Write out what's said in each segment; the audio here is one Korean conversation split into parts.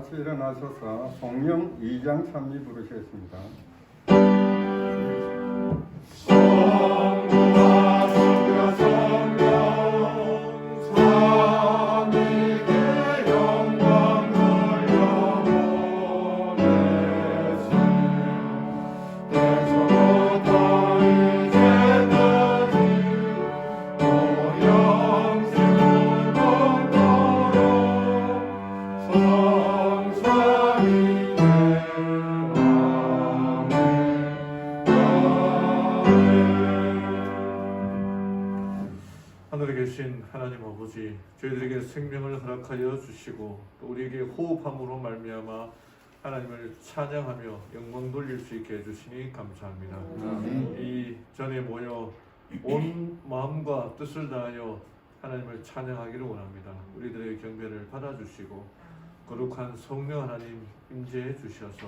같이 일어나셔서 성령 2장 찬미 부르시겠습니다. 하늘에 계신 하나님 아버지, 저희들에게 생명을 허락하여 주시고 또 우리에게 호흡함으로 말미암아 하나님을 찬양하며 영광 돌릴 수 있게 해주시니 감사합니다. 이 전에 모여 온 마음과 뜻을 다하여 하나님을 찬양하기를 원합니다. 우리들의 경배를 받아주시고 거룩한 성령 하나님 임재해 주셔서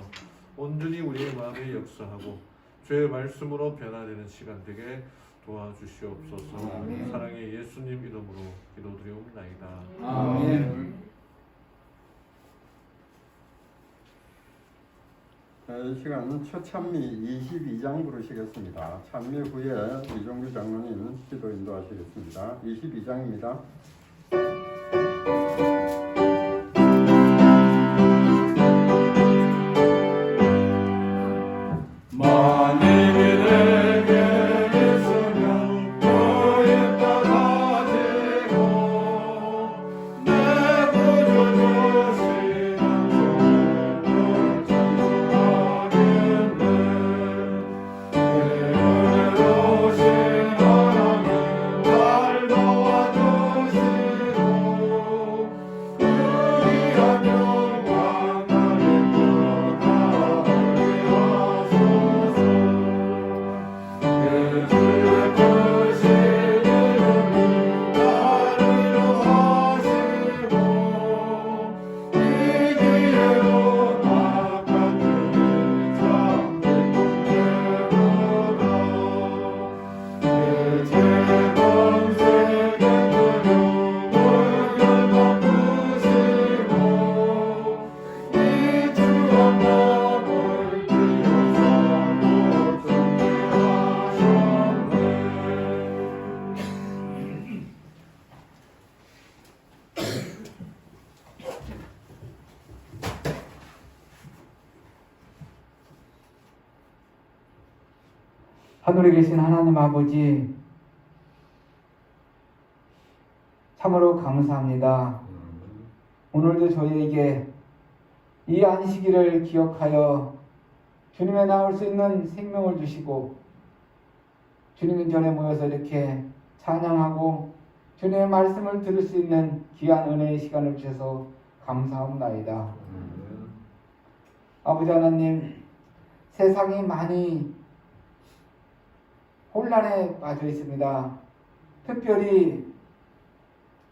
온전히 우리의 마음에 역사하고 주의 말씀으로 변화되는 시간 되게 도와주시옵소서. 아멘. 사랑의 예수님 이름으로 기도드리옵나이다. 아멘. 이 시간은 처찬미 22장 부르시겠습니다. 찬미 후에 이종규 장로님 기도 인도하시겠습니다. 22장입니다. 하늘에 계신 하나님 아버지, 참으로 감사합니다. 오늘도 저희에게 이 안식일을 기억하여 주님에 나올 수 있는 생명을 주시고 주님 전에 모여서 이렇게 찬양하고 주님의 말씀을 들을 수 있는 귀한 은혜의 시간을 주셔서 감사합니다. 아버지 하나님, 세상이 많이 혼란에 빠져 있습니다. 특별히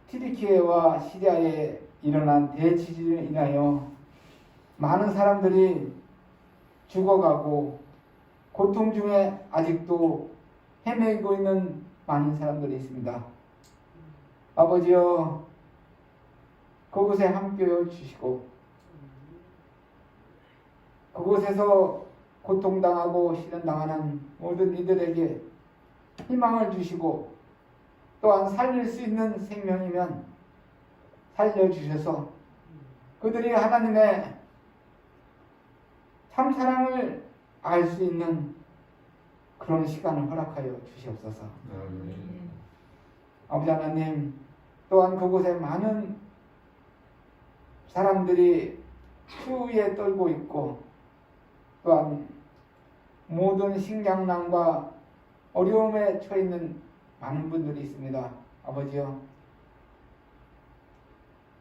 튀르키예와 시리아에 일어난 대지진으로 인하여 많은 사람들이 죽어가고 고통 중에 아직도 헤매고 있는 많은 사람들이 있습니다. 아버지여, 그곳에 함께해 주시고 그곳에서 고통당하고 시련당하는 모든 이들에게 희망을 주시고 또한 살릴 수 있는 생명이면 살려주셔서 그들이 하나님의 참사랑을 알 수 있는 그런 시간을 허락하여 주시옵소서. 아버지 하나님, 또한 그곳에 많은 사람들이 추위에 떨고 있고 또한 모든 식량난과 어려움에 처해 있는 많은 분들이 있습니다. 아버지요,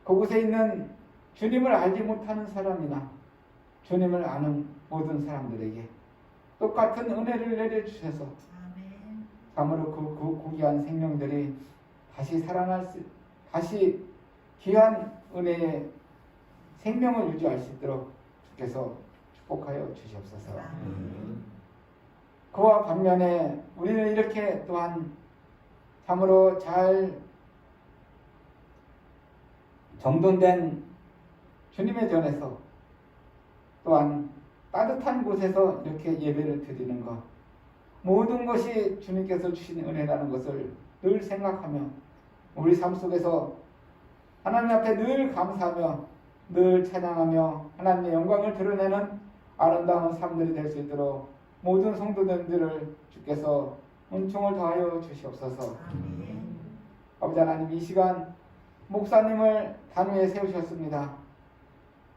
그곳에 있는 주님을 알지 못하는 사람이나 주님을 아는 모든 사람들에게 똑같은 은혜를 내려주셔서 참으로 그 고귀한 생명들이 다시 살아날 수, 다시 귀한 은혜의 생명을 유지할 수 있도록 주께서 축복하여 주시옵소서. 그와 반면에 우리는 이렇게 또한 참으로 잘 정돈된 주님의 전에서 또한 따뜻한 곳에서 이렇게 예배를 드리는 것, 모든 것이 주님께서 주신 은혜라는 것을 늘 생각하며 우리 삶 속에서 하나님 앞에 늘 감사하며 늘 찬양하며 하나님의 영광을 드러내는 아름다운 삶들이 될 수 있도록 모든 성도님들을 주께서 은총을 더하여 주시옵소서. 아버지 하나님, 이 시간 목사님을 단위에 세우셨습니다.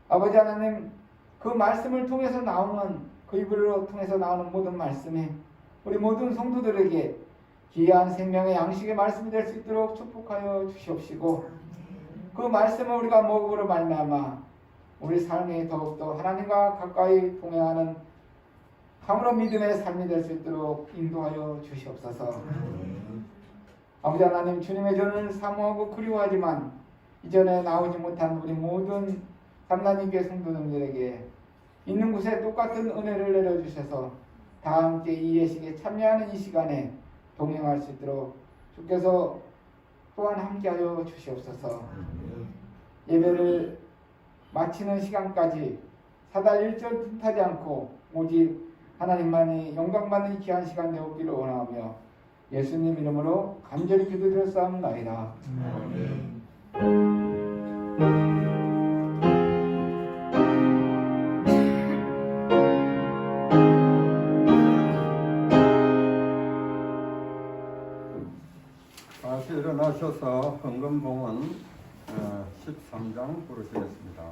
아버지 하나님, 그 말씀을 통해서 나오는, 그 입으로 통해서 나오는 모든 말씀이 우리 모든 성도들에게 귀한 생명의 양식의 말씀이 될 수 있도록 축복하여 주시옵시고, 그 말씀을 우리가 먹음으로 말미암아 우리 삶이 더욱더 하나님과 가까이 동행하는 참으로 믿음의 삶이 될 수 있도록 인도하여 주시옵소서. 아버지 하나님, 주님의 전을 사모하고 그리워하지만 이전에 나오지 못한 우리 모든 삼단님께 성도님들에게 있는 곳에 똑같은 은혜를 내려주셔서 다 함께 이 예식에 참여하는 이 시간에 동행할 수 있도록 주께서 또한 함께하여 주시옵소서. 예배를 마치는 시간까지 사달 일절 틈타지 않고 오직 하나님만이 영광받는 귀한 시간 되었기를 원하며 예수님 이름으로 간절히 기도드렸사옵나이다. 다시 일어나셔서 헌금봉은 13장 부르시겠습니다.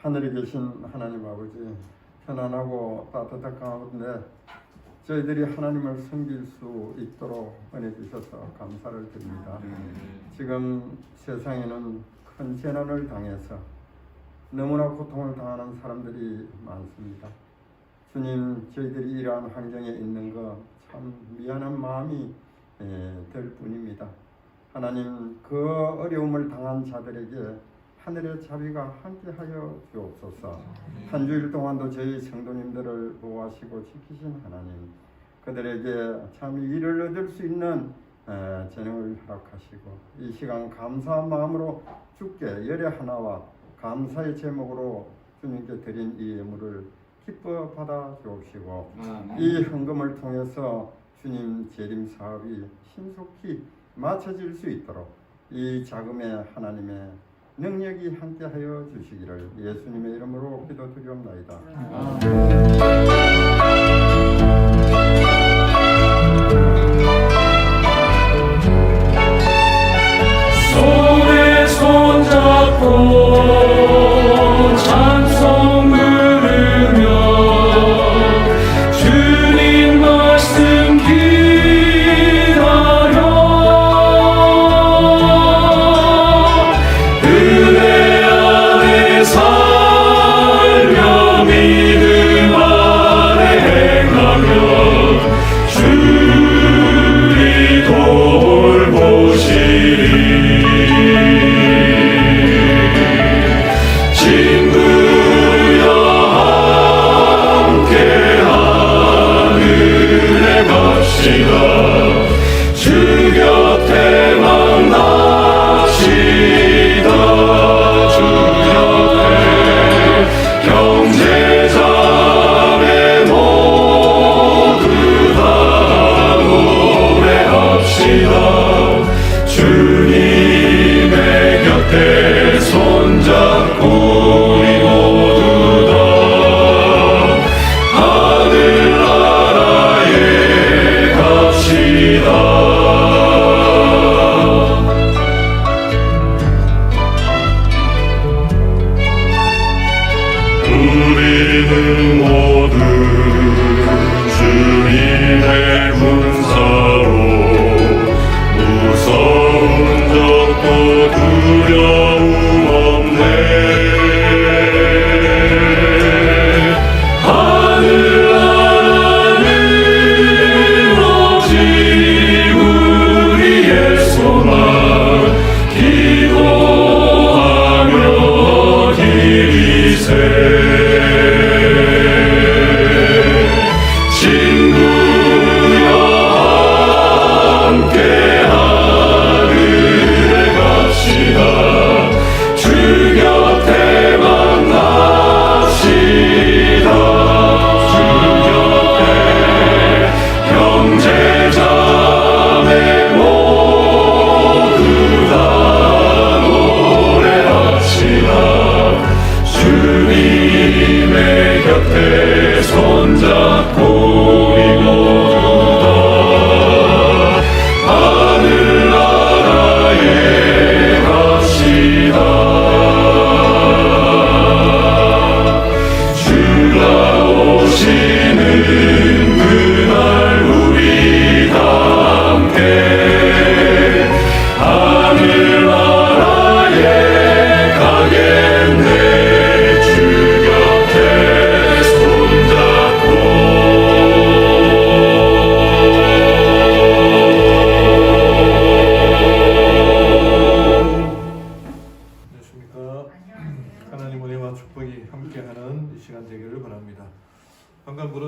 하늘에 계신 하나님 아버지, 편안하고 따뜻한 가운데 저희들이 하나님을 섬길 수 있도록 은혜 주셔서 감사를 드립니다. 지금 세상에는 큰 재난을 당해서 너무나 고통을 당하는 사람들이 많습니다. 주님, 저희들이 이러한 환경에 있는 거 참 미안한 마음이 들 뿐입니다. 하나님, 그 어려움을 당한 자들에게 하늘의 자비가 함께하여 주옵소서. 한 주일 동안도 저희 성도님들을 보호하시고 지키신 하나님, 그들에게 참 일을 얻을 수 있는 재능을 허락하시고 이 시간 감사한 마음으로 주께 열의 하나와 감사의 제목으로 주님께 드린 이 예물을 기뻐 받아 주옵시고 이 헌금을 통해서 주님 재림 사업이 신속히 마쳐질 수 있도록 이 자금에 하나님의 능력이 함께하여 주시기를 예수님의 이름으로 기도드리옵나이다. 손에 손잡고 찬송 부르며 주님 말씀 기다려 은혜 안에 살며 믿음 안에 행하며 주리 돌보시리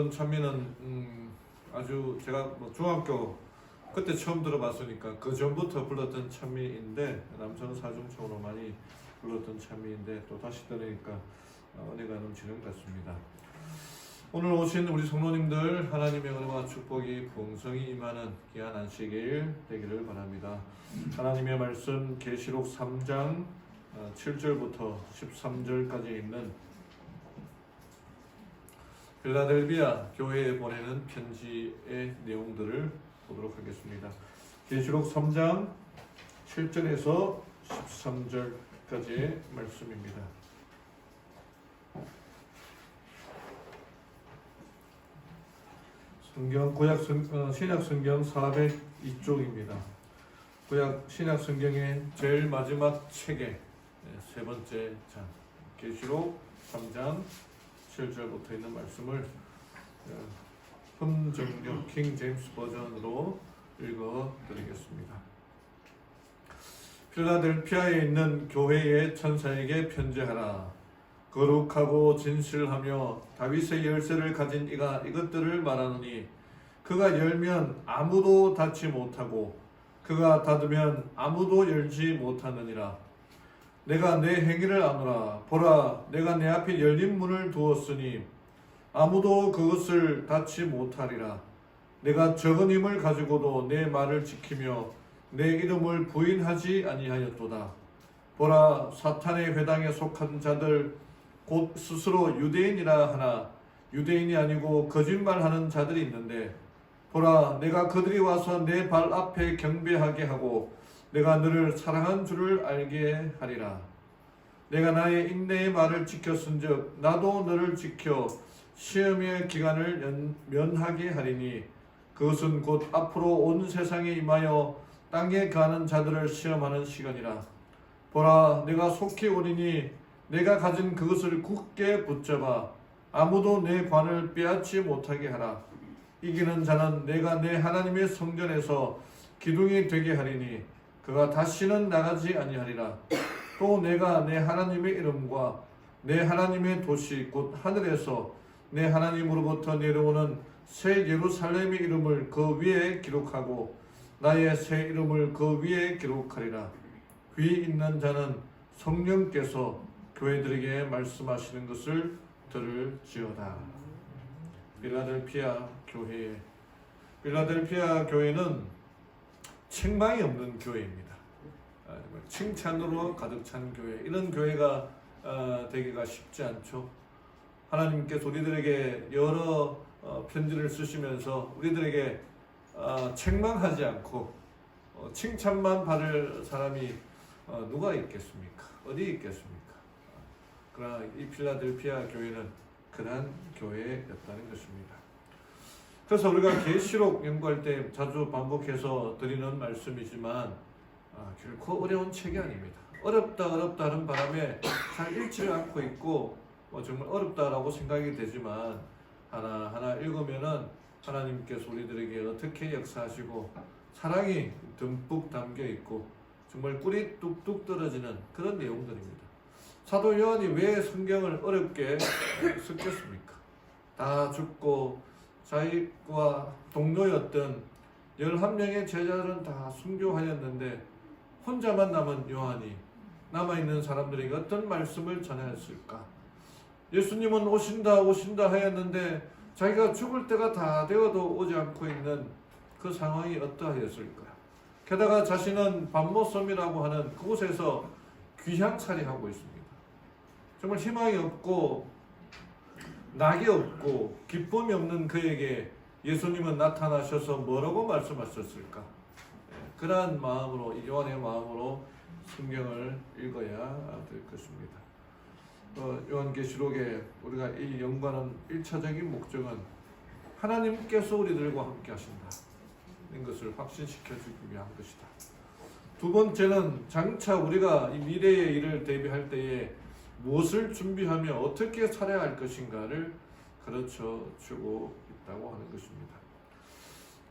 불렀던 찬미는 아주 제가 뭐 중학교 그때 처음 들어봤으니까 그 전부터 불렀던 찬미인데 남성 사중청으로 많이 불렀던 찬미인데 또 다시 들으니까 은혜가 넘치는 것 같습니다. 오늘 오신 우리 성도님들 하나님의 은혜와 축복이 풍성히 임하는 귀한 안식일 되기를 바랍니다. 하나님의 말씀 계시록 3장 7절부터 13절까지 있는 필라델비아 교회에 보내는 편지의 내용들을 보도록 하겠습니다. 계시록 3장 7절에서 13절까지의 말씀입니다. 신약 성경 402쪽입니다. 구약 신약 성경의 제일 마지막 책의 세 번째 장 계시록 3장 7절부터 있는 말씀을 흠정역 킹 제임스 버전으로 읽어 드리겠습니다. 필라델피아에 있는 교회의 천사에게 편지하라. 거룩하고 진실하며 다윗의 열쇠를 가진 이가 이것들을 말하노니 그가 열면 아무도 닫지 못하고 그가 닫으면 아무도 열지 못하느니라. 내가 내 행위를 아노라. 보라, 내가 내 앞에 열린 문을 두었으니 아무도 그것을 닫지 못하리라. 내가 적은 힘을 가지고도 내 말을 지키며 내 이름을 부인하지 아니하였도다. 보라, 사탄의 회당에 속한 자들 곧 스스로 유대인이라 하나 유대인이 아니고 거짓말하는 자들이 있는데 보라, 내가 그들이 와서 내 발 앞에 경배하게 하고 내가 너를 사랑한 줄을 알게 하리라. 내가 나의 인내의 말을 지켰은즉 나도 너를 지켜 시험의 기간을 면하게 하리니 그것은 곧 앞으로 온 세상에 임하여 땅에 가는 자들을 시험하는 시간이라. 보라, 내가 속히 오리니 내가 가진 그것을 굳게 붙잡아 아무도 내 관을 빼앗지 못하게 하라. 이기는 자는 내가 내 하나님의 성전에서 기둥이 되게 하리니 그가 다시는 나가지 아니하리라. 또 내가 내 하나님의 이름과 내 하나님의 도시 곧 하늘에서 내 하나님으로부터 내려오는 새 예루살렘의 이름을 그 위에 기록하고 나의 새 이름을 그 위에 기록하리라. 귀 있는 자는 성령께서 교회들에게 말씀하시는 것을 들을지어다. 필라델피아 교회는 책망이 없는 교회입니다. 칭찬으로 가득 찬 교회. 이런 교회가 되기가 쉽지 않죠. 하나님께서 우리들에게 여러 편지를 쓰시면서 우리들에게 책망하지 않고 칭찬만 받을 사람이 누가 있겠습니까? 어디 있겠습니까? 그러나 이 필라델피아 교회는 그러한 교회였다는 것입니다. 그래서 우리가 계시록 연구할 때 자주 반복해서 드리는 말씀이지만 결코 어려운 책이 아닙니다. 어렵다 하는 바람에 잘 읽지를 않고 있고 정말 어렵다라고 생각이 되지만 하나하나 읽으면은 하나님께서 우리들에게 어떻게 역사하시고 사랑이 듬뿍 담겨 있고 정말 꿀이 뚝뚝 떨어지는 그런 내용들입니다. 사도 요한이 왜 성경을 어렵게 썼겠습니까? 다 죽고 자기와 동료였던 11명의 제자들은 다 순교하였는데 혼자만 남은 요한이 남아있는 사람들에게 어떤 말씀을 전하였을까? 예수님은 오신다 하였는데 자기가 죽을 때가 다 되어도 오지 않고 있는 그 상황이 어떠하였을까? 게다가 자신은 반모섬이라고 하는 그곳에서 귀향살이하고 있습니다. 정말 희망이 없고 낙이 없고 기쁨이 없는 그에게 예수님은 나타나셔서 뭐라고 말씀하셨을까? 그러한 마음으로, 요한의 마음으로 성경을 읽어야 될 것입니다. 요한계시록에 우리가 이 연구하는 1차적인 목적은 하나님께서 우리들과 함께 하신다 는 것을 확신시켜주기 위한 것이다. 두 번째는 장차 우리가 이 미래의 일을 대비할 때에 무엇을 준비하며 어떻게 살아야 할 것인가를 가르쳐주고 있다고 하는 것입니다.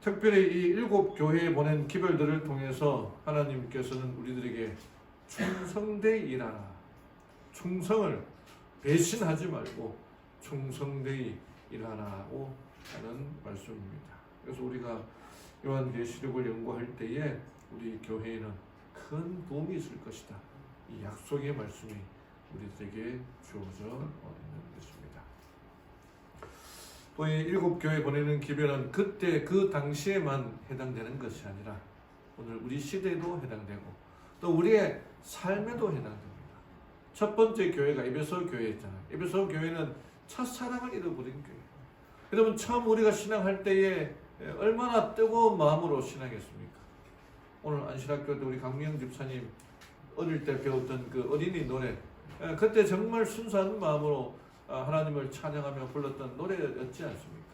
특별히 이 7 교회에 보낸 기별들을 통해서 하나님께서는 우리들에게 충성되이 일하라, 충성을 배신하지 말고 충성되이 일하라고 하는 말씀입니다. 그래서 우리가 요한계시록을 연구할 때에 우리 교회에는 큰 도움이 있을 것이다. 이 약속의 말씀이 우리들에게 주어져 있는 것입니다. 또 이 7교회 보내는 기별은 그때 그 당시에만 해당되는 것이 아니라 오늘 우리 시대에도 해당되고 또 우리의 삶에도 해당됩니다. 첫 번째 교회가 에베소 교회였잖아요. 에베소 교회는 첫사랑을 잃어버린 교회. 여러분 처음 우리가 신앙할 때에 얼마나 뜨거운 마음으로 신앙했습니까? 오늘 안실학교 때 우리 강미영 집사님 어릴 때 배웠던 그 어린이 노래, 그때 정말 순수한 마음으로 하나님을 찬양하며 불렀던 노래였지 않습니까?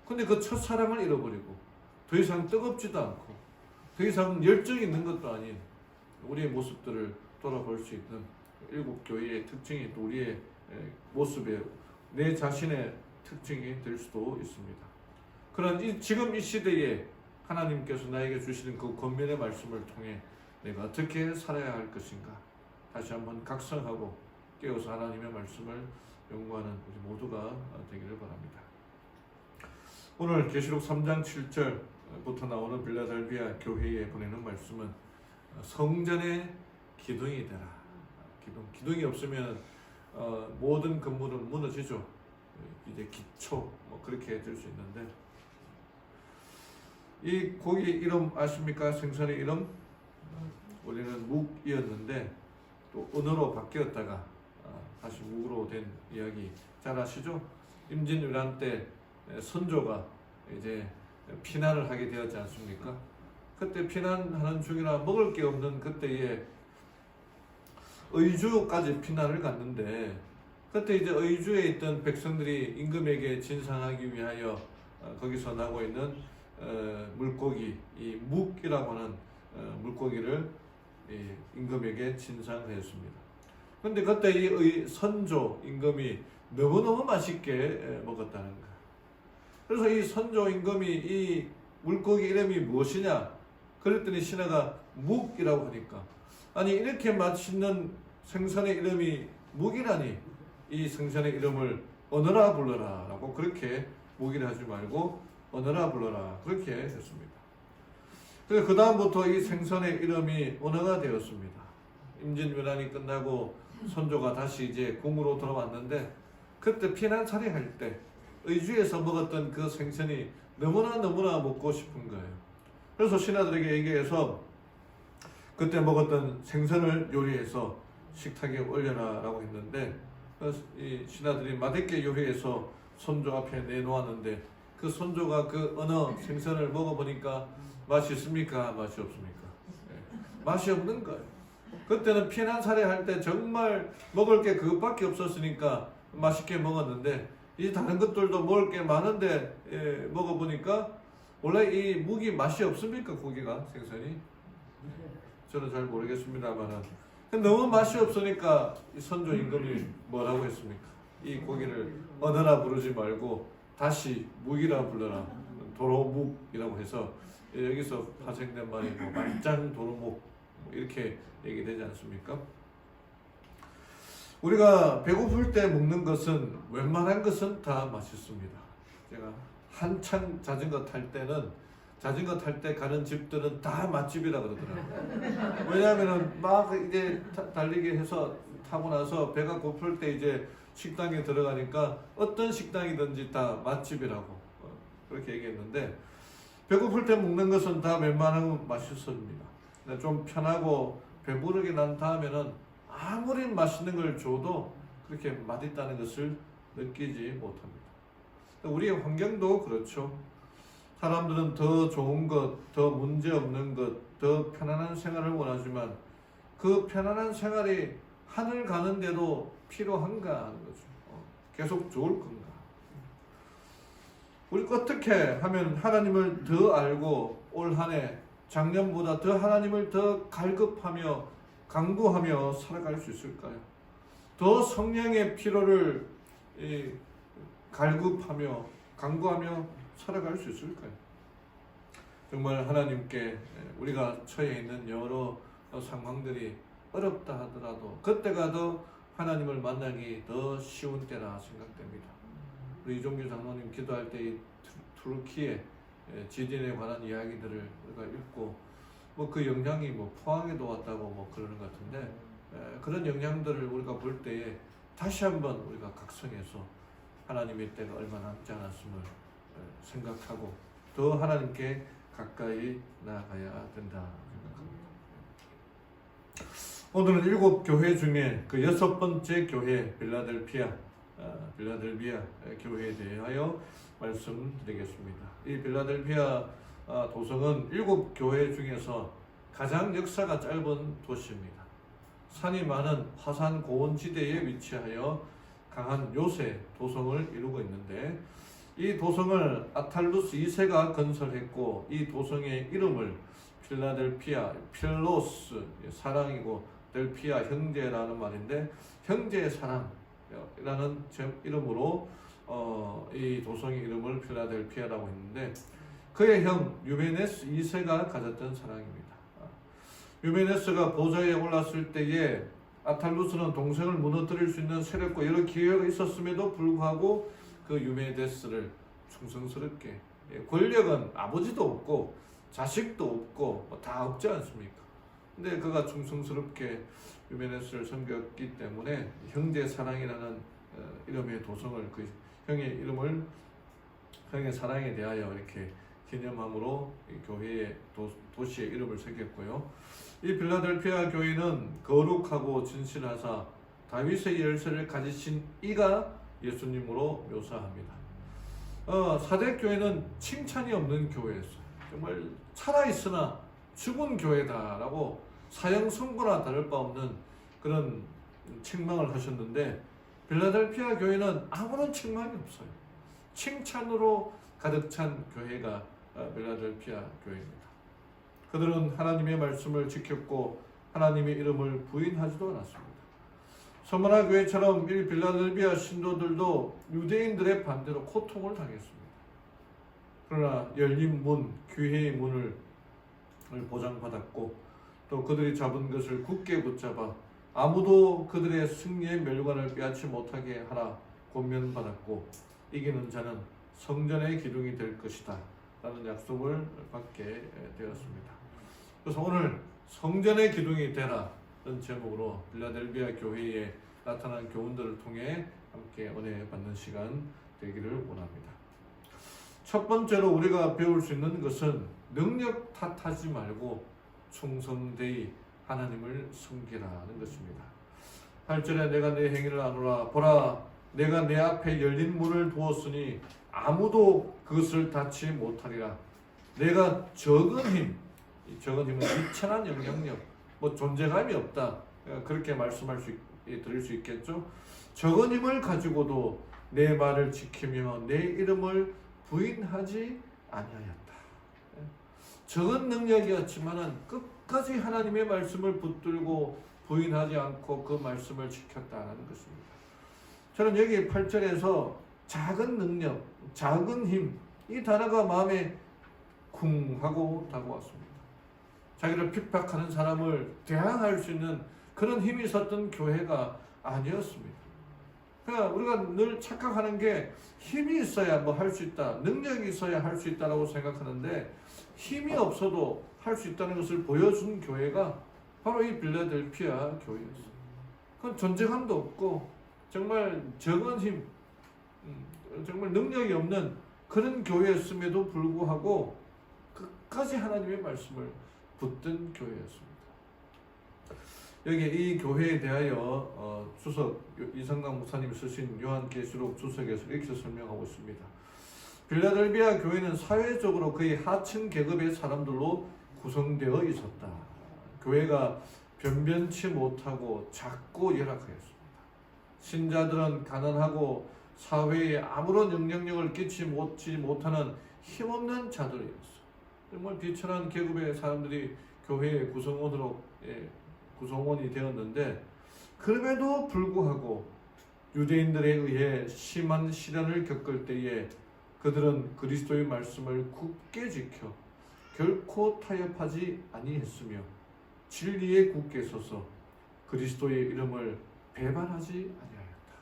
근데 그 첫사랑을 잃어버리고 더 이상 뜨겁지도 않고 더 이상 열정이 있는 것도 아닌 우리의 모습들을 돌아볼 수 있는 7교회의 특징이 또 우리의 모습에 내 자신의 특징이 될 수도 있습니다. 그런 지금 이 시대에 하나님께서 나에게 주시는 그 권면의 말씀을 통해 내가 어떻게 살아야 할 것인가 다시 한번 각성하고 깨어서 하나님의 말씀을 연구하는 우리 모두가 되기를 바랍니다. 오늘 계시록 3장 7절부터 나오는 빌라델비아 교회에 보내는 말씀은 성전의 기둥이 되라. 기둥이 없으면 모든 건물은 무너지죠. 이제 기초 그렇게 될 수 있는데 이 고기 이름 아십니까? 생선의 이름 원래는 묵이었는데 또 은어로 바뀌었다가 다시 묵으로 된 이야기 잘 아시죠? 임진왜란 때 선조가 이제 피난을 하게 되었지 않습니까? 그때 피난하는 중이라 먹을 게 없는 그때에 의주까지 피난을 갔는데 그때 이제 의주에 있던 백성들이 임금에게 진상하기 위하여 거기서 나고 있는 물고기, 이 묵이라고 하는 물고기를 임금에게 진상하였습니다. 그런데 그때 이 선조 임금이 너무너무 맛있게 먹었다는 거예요. 그래서 이 선조 임금이 이 물고기 이름이 무엇이냐? 그랬더니 신하가 묵이라고 하니까 아니 이렇게 맛있는 생선의 이름이 묵이라니 이 생선의 이름을 언어라 불러라 라고 그렇게 묵이라 하지 말고 언어라 불러라 그렇게 했습니다. 그래서 그 다음부터 이 생선의 이름이 언어가 되었습니다. 임진왜란이 끝나고 선조가 다시 이제 궁으로 돌아왔는데 그때 피난살이 할 때 의주에서 먹었던 그 생선이 너무나 먹고 싶은 거예요. 그래서 신하들에게 얘기해서 그때 먹었던 생선을 요리해서 식탁에 올려라 라고 했는데 이 신하들이 맛있게 요리해서 선조 앞에 내놓았는데 그 선조가 그 어느 생선을 먹어보니까 맛이 있습니까? 맛이 없습니까? 맛이 없는 거예요. 그때는 피난살이 할 때 정말 먹을 게 그것밖에 없었으니까 맛있게 먹었는데 이 다른 것들도 먹을 게 많은데 먹어보니까 원래 이 묵이 맛이 없습니까? 고기가 생선이? 저는 잘 모르겠습니다만은 너무 맛이 없으니까 이 선조 임금이 뭐라고 했습니까? 이 고기를 언어라 부르지 말고 다시 묵이라 불러라. 도로묵이라고 해서 여기서 파생된 말이 뭐 말짱 도로묵 이렇게 얘기되지 않습니까? 우리가 배고플 때 먹는 것은 웬만한 것은 다 맛있습니다. 제가 한창 자전거 탈 때는 자전거 탈 때 가는 집들은 다 맛집이라 그러더라고요. 왜냐하면은 막 이제 달리기 해서 타고 나서 배가 고플 때 이제 식당에 들어가니까 어떤 식당이든지 다 맛집이라고 그렇게 얘기했는데 배고플 때 먹는 것은 다 웬만하면 맛있습니다. 좀 편하고 배부르게 난 다음에는 아무리 맛있는 걸 줘도 그렇게 맛있다는 것을 느끼지 못합니다. 우리의 환경도 그렇죠. 사람들은 더 좋은 것, 더 문제 없는 것, 더 편안한 생활을 원하지만 그 편안한 생활이 하늘 가는데도 필요한가 하는 거죠. 계속 좋을 건가? 우리 어떻게 하면 하나님을 더 알고 올 한 해 작년보다 더 하나님을 더 갈급하며 간구하며 살아갈 수 있을까요? 더 성령의 필요를 갈급하며 간구하며 살아갈 수 있을까요? 정말 하나님께 우리가 처해 있는 여러 상황들이 어렵다 하더라도 그때가 더 하나님을 만나기 더 쉬운 때라 생각됩니다. 우리 이종규 장로님 기도할 때 투르키의 지진에 관한 이야기들을 우리가 읽고 뭐 그 영향이 뭐 포항에도 왔다고 뭐 그러는 것 같은데 그런 영향들을 우리가 볼 때에 다시 한번 우리가 각성해서 하나님의 때가 얼마 남지 않았음을 생각하고 더 하나님께 가까이 나아가야 된다 생각합니다. 오늘은 7교회 중에 그 6번째 교회 빌라델비아 교회에 대하여 말씀드리겠습니다. 이 빌라델비아 도성은 7교회 중에서 가장 역사가 짧은 도시입니다. 산이 많은 화산 고원지대에 위치하여 강한 요새 도성을 이루고 있는데 이 도성을 아탈루스 2세가 건설했고 이 도성의 이름을 필라델피아, 필로스 사랑이고 델피아 형제라는 말인데 형제의 사랑이라는 이름으로 이 도성의 이름을 필라델피아라고 했는데 그의 형 유메네스 2세가 가졌던 사랑입니다. 유메네스가 보좌에 올랐을 때에 아탈루스는 동생을 무너뜨릴 수 있는 세력과 여러 기회가 있었음에도 불구하고 그 유메네스를 충성스럽게 권력은 아버지도 없고 자식도 없고 다 없지 않습니까? 근데 그가 충성스럽게 유메네스를 섬겼기 때문에 형제 사랑이라는 이름의 도성을 그 형의 이름을 형의 사랑에 대하여 이렇게 기념함으로 이 교회의 도시의 이름을 새겼고요. 이 빌라델피아 교회는 거룩하고 진실하사 다윗의 열쇠를 가지신 이가 예수님으로 묘사합니다. 사대 교회는 칭찬이 없는 교회였어요. 정말 살아있으나 죽은 교회다라고 사형 선고나 다를 바 없는 그런 책망을 하셨는데 빌라델피아 교회는 아무런 책망이 없어요. 칭찬으로 가득 찬 교회가 빌라델피아 교회입니다. 그들은 하나님의 말씀을 지켰고 하나님의 이름을 부인하지도 않았습니다. 서머나 교회처럼 이 빌라델비아 신도들도 유대인들의 반대로 고통을 당했습니다. 그러나 열린 문, 교회의 문을 보장받았고 또 그들이 잡은 것을 굳게 붙잡아 아무도 그들의 승리의 멸관을 빼앗지 못하게 하라 권면받았고 이기는 자는 성전의 기둥이 될 것이다 라는 약속을 받게 되었습니다. 그래서 오늘 성전의 기둥이 되라 는 제목으로 빌라델비아 교회에 나타난 교훈들을 통해 함께 은혜 받는 시간 되기를 원합니다. 첫 번째로 우리가 배울 수 있는 것은 능력 탓하지 말고 충성되이 하나님을 섬기라는 것입니다. 8절에 내가 내 행위를 아노라 보라 내가 내 앞에 열린 문을 두었으니 아무도 그것을 닫지 못하리라. 내가 적은 힘, 이 적은 힘은 미천한 영향력, 뭐 존재감이 없다 그렇게 말씀할 수 드릴 수 있겠죠. 적은 힘을 가지고도 내 말을 지키며 내 이름을 부인하지 아니하였다. 적은 능력이었지만은 끝까지 하나님의 말씀을 붙들고 부인하지 않고 그 말씀을 지켰다는 것입니다. 저는 여기 8절에서 작은 능력, 작은 힘, 이 단어가 마음에 쿵 하고 다가왔습니다. 자기를 핍박하는 사람을 대항할 수 있는 그런 힘이 있었던 교회가 아니었습니다. 그러니까 우리가 늘 착각하는 게 힘이 있어야 뭐 할 수 있다, 능력이 있어야 할 수 있다라고 생각하는데 힘이 없어도 할 수 있다는 것을 보여준 교회가 바로 이 빌라델피아 교회였어요. 그건 존재감도 없고 정말 적은 힘, 정말 능력이 없는 그런 교회였음에도 불구하고 끝까지 하나님의 말씀을 붙든 교회였습니다. 여기 이 교회에 대하여 주석 이성강 목사님이 쓰신 요한계시록 주석에서 이렇게 설명하고 있습니다. 빌라델비아 교회는 사회적으로 거의 하층 계급의 사람들로 구성되어 있었다. 교회가 변변치 못하고 작고 열악하였습니다. 신자들은 가난하고 사회에 아무런 영향력을 끼치지 못하는 힘없는 자들이었어. 정말 비천한 계급의 사람들이 교회의 구성원이 되었는데 그럼에도 불구하고 유대인들에 의해 심한 시련을 겪을 때에 그들은 그리스도의 말씀을 굳게 지켜 결코 타협하지 아니했으며 진리에 굳게 서서 그리스도의 이름을 배반하지 아니하였다.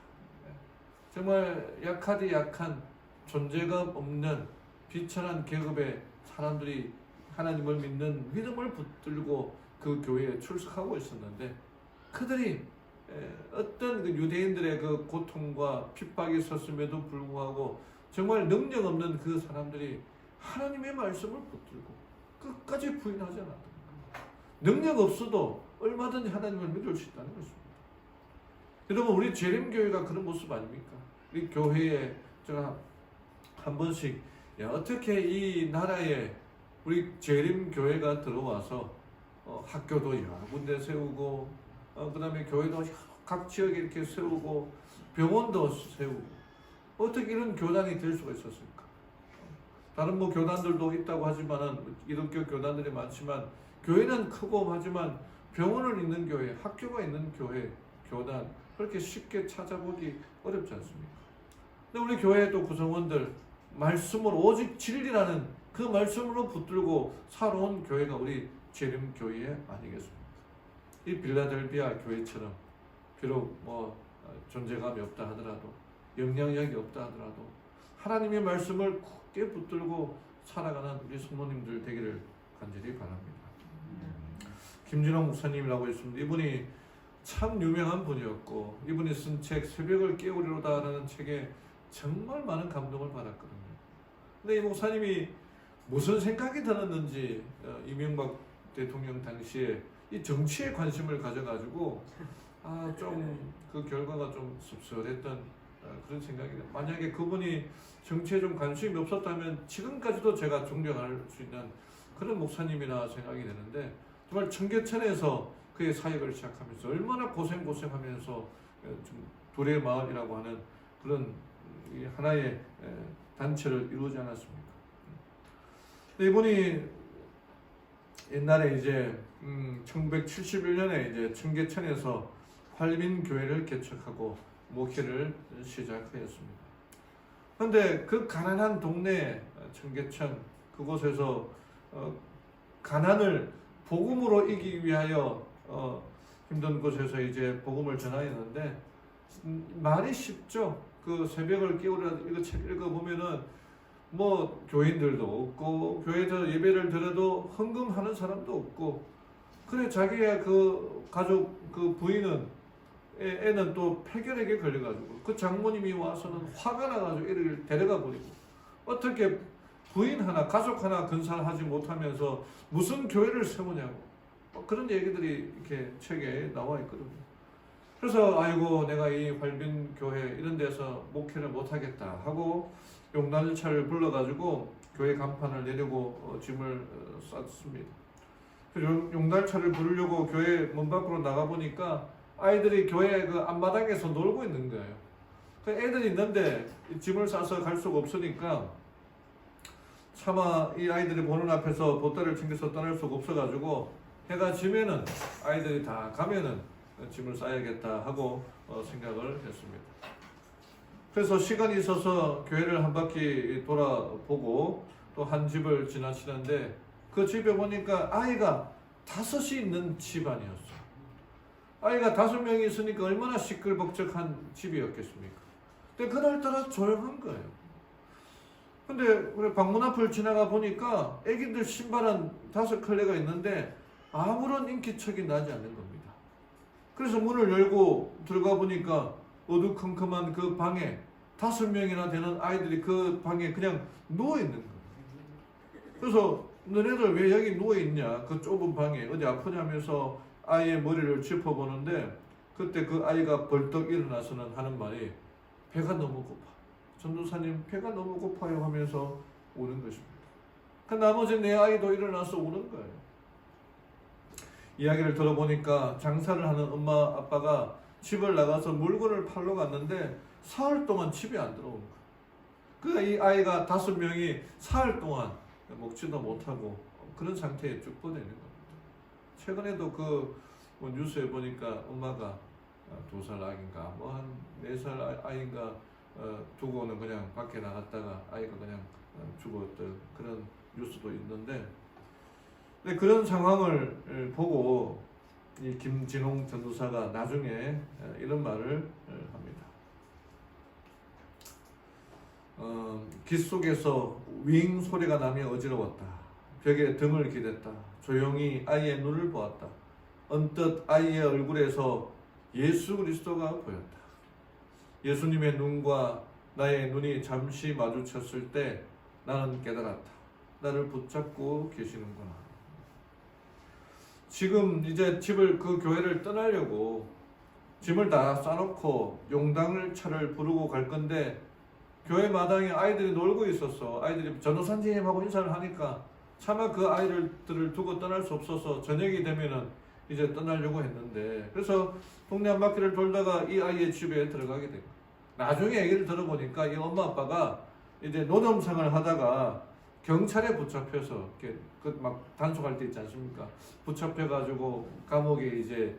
정말 약하디 약한 존재감 없는 비천한 계급의 사람들이 하나님을 믿는 믿음을 붙들고 그 교회에 출석하고 있었는데 그들이 어떤 그 유대인들의 그 고통과 핍박이 있었음에도 불구하고 정말 능력 없는 그 사람들이 하나님의 말씀을 붙들고 끝까지 부인하지 않았던 거예요. 능력 없어도 얼마든지 하나님을 믿을 수 있다는 것입니다. 여러분, 우리 재림교회가 그런 모습 아닙니까? 우리 교회에 제가 한 번씩 어떻게 이 나라에 우리 재림교회가 들어와서 학교도 여러 군데 세우고 그 다음에 교회도 각 지역에 이렇게 세우고 병원도 세우고 어떻게 이런 교단이 될 수가 있었습니까? 다른 뭐 교단들도 있다고 하지만은 기독교 교단들이 많지만 교회는 크고 하지만 병원을 있는 교회, 학교가 있는 교회, 교단 그렇게 쉽게 찾아보기 어렵지 않습니까? 근데 우리 교회 또 구성원들 말씀으로 오직 진리라는 그 말씀으로 붙들고 살아온 교회가 우리 재림교회 아니겠습니까? 이 빌라델비아 교회처럼 비록 뭐 존재감이 없다 하더라도 영향력이 없다 하더라도 하나님의 말씀을 굳게 붙들고 살아가는 우리 성도님들 되기를 간절히 바랍니다. 김진호 목사님이라고 있습니다. 이분이 참 유명한 분이었고 이분이 쓴 책 새벽을 깨우리로다라는 책에 정말 많은 감동을 받았거든요. 근데 이 목사님이 무슨 생각이 들었는지 이명박 대통령 당시에 이 정치에 관심을 가져가지고 좀 그 결과가 좀 씁쓸했던 그런 생각이 들어요. 만약에 그분이 정치에 좀 관심이 없었다면 지금까지도 제가 존경할 수 있는 그런 목사님이라 생각이 되는데 정말 청계천에서 그의 사역을 시작하면서 얼마나 고생하면서 좀 둘의 마을이라고 하는 그런 하나의 단체를 이루지 않았습니까? 이분이 옛날에 이제 1971년에 이제 청계천에서 활민교회를 개척하고 목회를 시작하였습니다. 그런데 그 가난한 동네 청계천 그곳에서 가난을 복음으로 이기기 위하여 힘든 곳에서 이제 복음을 전하였는데 말이 쉽죠. 그 새벽을 깨우려 이거 책 읽어보면은 뭐 교인들도 없고 교회에서 예배를 드려도 헌금하는 사람도 없고 그래 자기의 그 가족 그 부인은 애는 또 폐결핵에 걸려가지고 그 장모님이 와서는 화가 나가지고 애를 데려가 버리고 어떻게 부인 하나 가족 하나 건설하지 못하면서 무슨 교회를 세우냐고 그런 얘기들이 이렇게 책에 나와 있거든요. 그래서 아이고 내가 이 활빈교회 이런 데서 목회를 못하겠다 하고 용달차를 불러가지고 교회 간판을 내리고 짐을 쌌습니다. 용달차를 부르려고 교회 문 밖으로 나가보니까 아이들이 교회 그 앞마당에서 놀고 있는 거예요. 그 애들이 있는데 짐을 싸서 갈 수가 없으니까 차마 이 아이들이 보는 앞에서 보따리를 챙겨서 떠날 수가 없어가지고 해가 지면은 아이들이 다 가면은 짐을 싸야겠다 하고 생각을 했습니다. 그래서 시간이 있어서 교회를 한 바퀴 돌아보고 또 한 집을 지나치는데 그 집에 보니까 아이가 5이 있는 집안이었어요. 아이가 5명이 있으니까 얼마나 시끌벅적한 집이었겠습니까? 근데 그날따라 조용한 거예요. 근데 우리 방문 앞을 지나가 보니까 애기들 신발은 5켤레가 있는데 아무런 인기척이 나지 않는 겁니다. 그래서 문을 열고 들어가 보니까 어두컴컴한 그 방에 5명이나 되는 아이들이 그 방에 그냥 누워있는 거예요. 그래서 너네들 왜 여기 누워있냐 그 좁은 방에 어디 아프냐면서 아이의 머리를 짚어보는데 그때 그 아이가 벌떡 일어나서는 하는 말이 배가 너무 고파. 전도사님 배가 너무 고파요 하면서 우는 것입니다. 그 나머지 내 아이도 일어나서 우는 거예요. 이야기를 들어보니까 장사를 하는 엄마 아빠가 집을 나가서 물건을 팔러 갔는데 사흘 동안 집에 안 들어온 거예요. 그 이 아이가 5명이 사흘 동안 먹지도 못하고 그런 상태에 쭉 뻗어 있는 겁니다. 최근에도 그 뭐 뉴스에 보니까 엄마가 2살 아기인가 뭐 한 4살 아이인가 두고는 그냥 밖에 나갔다가 아이가 그냥 죽었던 그런 뉴스도 있는데 근데 그런 상황을 보고 이 김진홍 전도사가 나중에 이런 말을 합니다. 깃 속에서 윙 소리가 나며 어지러웠다. 벽에 등을 기댔다. 조용히 아이의 눈을 보았다. 언뜻 아이의 얼굴에서 예수 그리스도가 보였다. 예수님의 눈과 나의 눈이 잠시 마주쳤을 때 나는 깨달았다. 나를 붙잡고 계시는구나. 지금 이제 그 교회를 떠나려고 짐을 다 싸놓고 용당을 차를 부르고 갈 건데 교회 마당에 아이들이 놀고 있었어. 아이들이 전도사님하고 인사를 하니까 차마 그 아이들을 두고 떠날 수 없어서 저녁이 되면은 이제 떠나려고 했는데, 그래서 동네 한 바퀴를 돌다가 이 아이의 집에 들어가게 된 거야. 나중에 얘기를 들어보니까 이 엄마 아빠가 이제 노점상을 하다가 경찰에 붙잡혀서 이렇게 막 단속할 때 있지 않습니까? 붙잡혀가지고 감옥에 이제